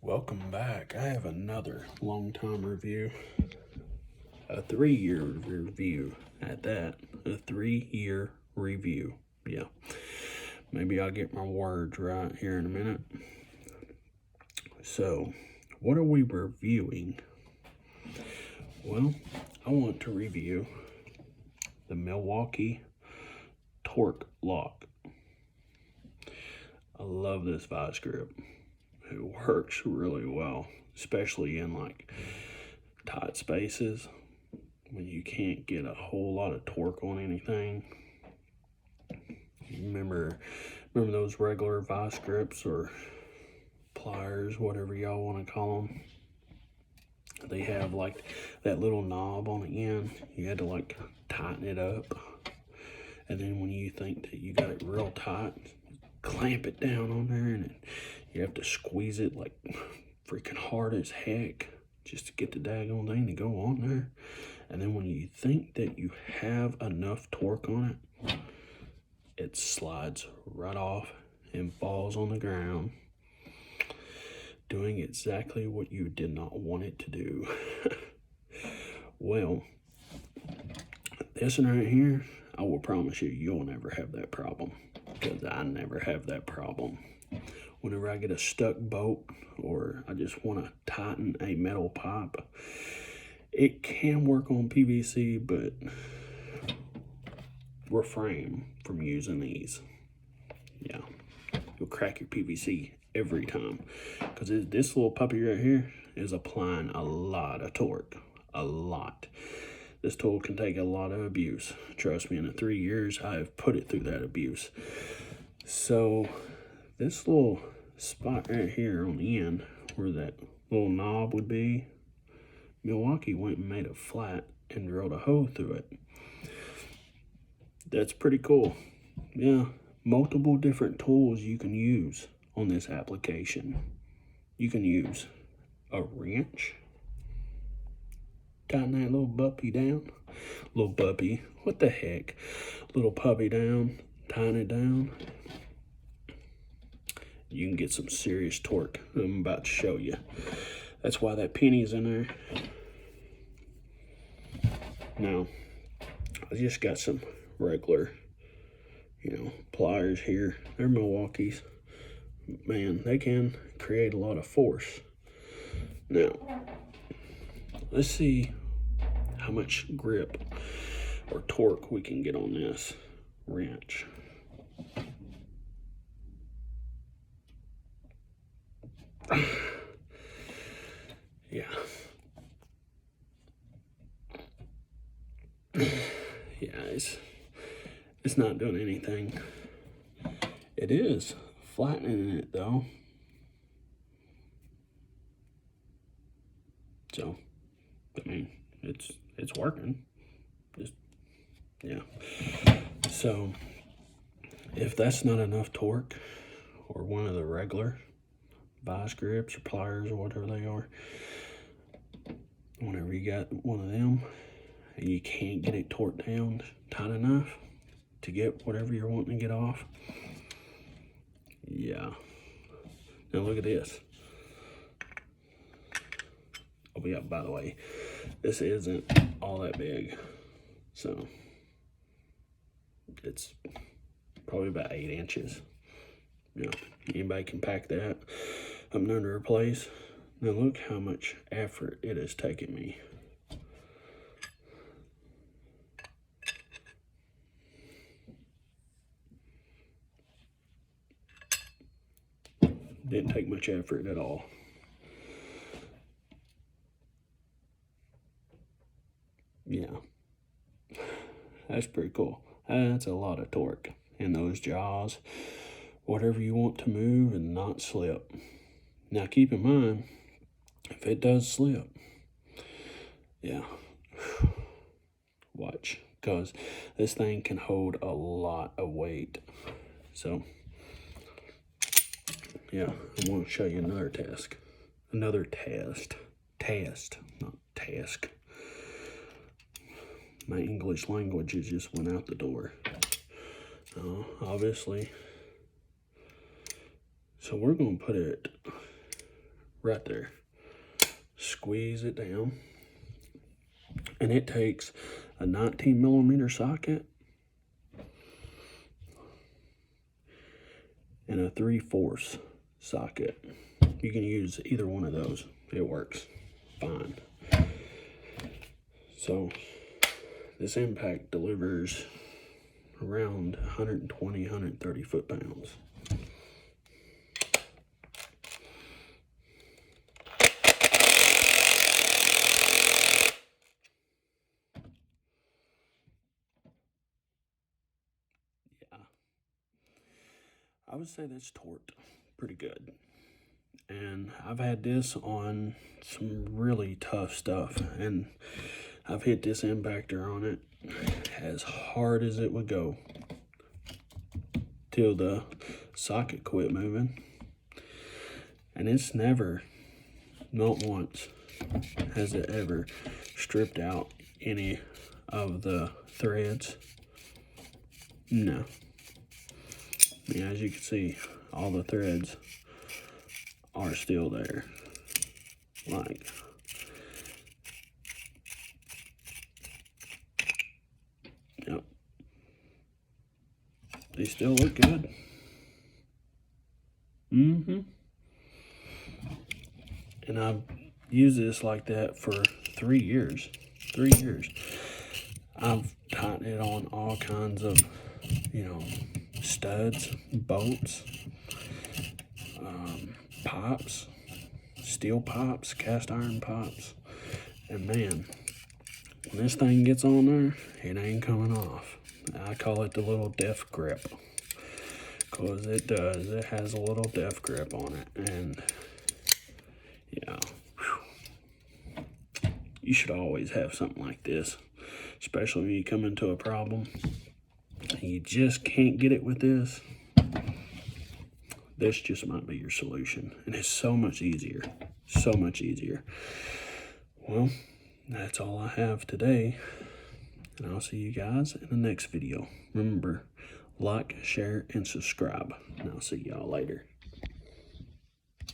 Welcome back. I have another long time review, a 3-year review at that, a 3-year review. Yeah, maybe I'll get my words right here in a minute. So, what are we reviewing? Well, I want to review the Milwaukee torque lock. I love this vice grip. It works really well, especially in like tight spaces when you can't get a whole lot of torque on anything. Remember those regular vice grips or pliers, whatever y'all want to call them? They have like that little knob on the end. You had to like tighten it up, and then when you think that you got it real tight, clamp it down on there, and you have to squeeze it like freaking hard as heck just to get the daggone thing to go on there. And then when you think that you have enough torque on it, it slides right off and falls on the ground, doing exactly what you did not want it to do. Well, this one right here, I will promise you, you'll never have that problem, because I never have that problem. Whenever I get a stuck bolt or I just want to tighten a metal pipe, it can work on PVC, but refrain from using these. Yeah, you'll crack your PVC every time, because this little puppy right here is applying a lot of torque, a lot. This tool can take a lot of abuse. Trust me, in the 3 years, I have put it through that abuse. So this little spot right here on the end where that little knob would be, Milwaukee went and made it flat and drilled a hole through it. That's pretty cool. Yeah, multiple different tools you can use on this application. You can use a wrench, tighten that little puppy down. Little puppy, what the heck? Little puppy down, tighten it down. You can get some serious torque. I'm about to show you. That's why that penny's in there. Now, I just got some regular, pliers here. They're Milwaukee's. Man, they can create a lot of force. Now, let's see how much grip or torque we can get on this wrench. Yeah. Yeah, it's not doing anything. It is flattening it though. So, I mean, it's working. Just, yeah. So, if that's not enough torque, or one of the regular vice grips or pliers or whatever they are, whenever you got one of them and you can't get it torqued down tight enough to get whatever you're wanting to get off, yeah. Now look at this. Oh yeah, by the way, this isn't all that big, so it's probably about 8 inches. Anybody can pack that up and under a place. Now look how much effort it has taken me. Didn't take much effort at all. Yeah, that's pretty cool. That's a lot of torque in those jaws. Whatever you want to move and not slip. Now keep in mind, if it does slip, yeah, watch, because this thing can hold a lot of weight. So, yeah, I'm going to show you another test. Another test. Test, not task. My English language just went out the door. Obviously. So we're going to put it right there. Squeeze it down. And it takes a 19mm socket and a 3/4 socket. You can use either one of those. It works fine. So this impact delivers around 120, 130 foot-pounds. Yeah, I would say that's torqued pretty good. And I've had this on some really tough stuff, and I've hit this impactor on it as hard as it would go till the socket quit moving. And it's never, not once, has it ever stripped out any of the threads. No. Yeah, as you can see, all the threads are still there. Like, yep. They still look good. And I've used this like that for 3 years. 3 years. I've tightened it on all kinds of, studs, bolts, pipes, steel pipes, cast iron pipes. And man, when this thing gets on there, it ain't coming off. I call it the little death grip, because it does. It has a little death grip on it. And yeah, you should always have something like this, especially when you come into a problem and you just can't get it with this. This just might be your solution, and it's so much easier, so much easier. Well, that's all I have today, and I'll see you guys in the next video. Remember, like, share, and subscribe, and I'll see y'all later.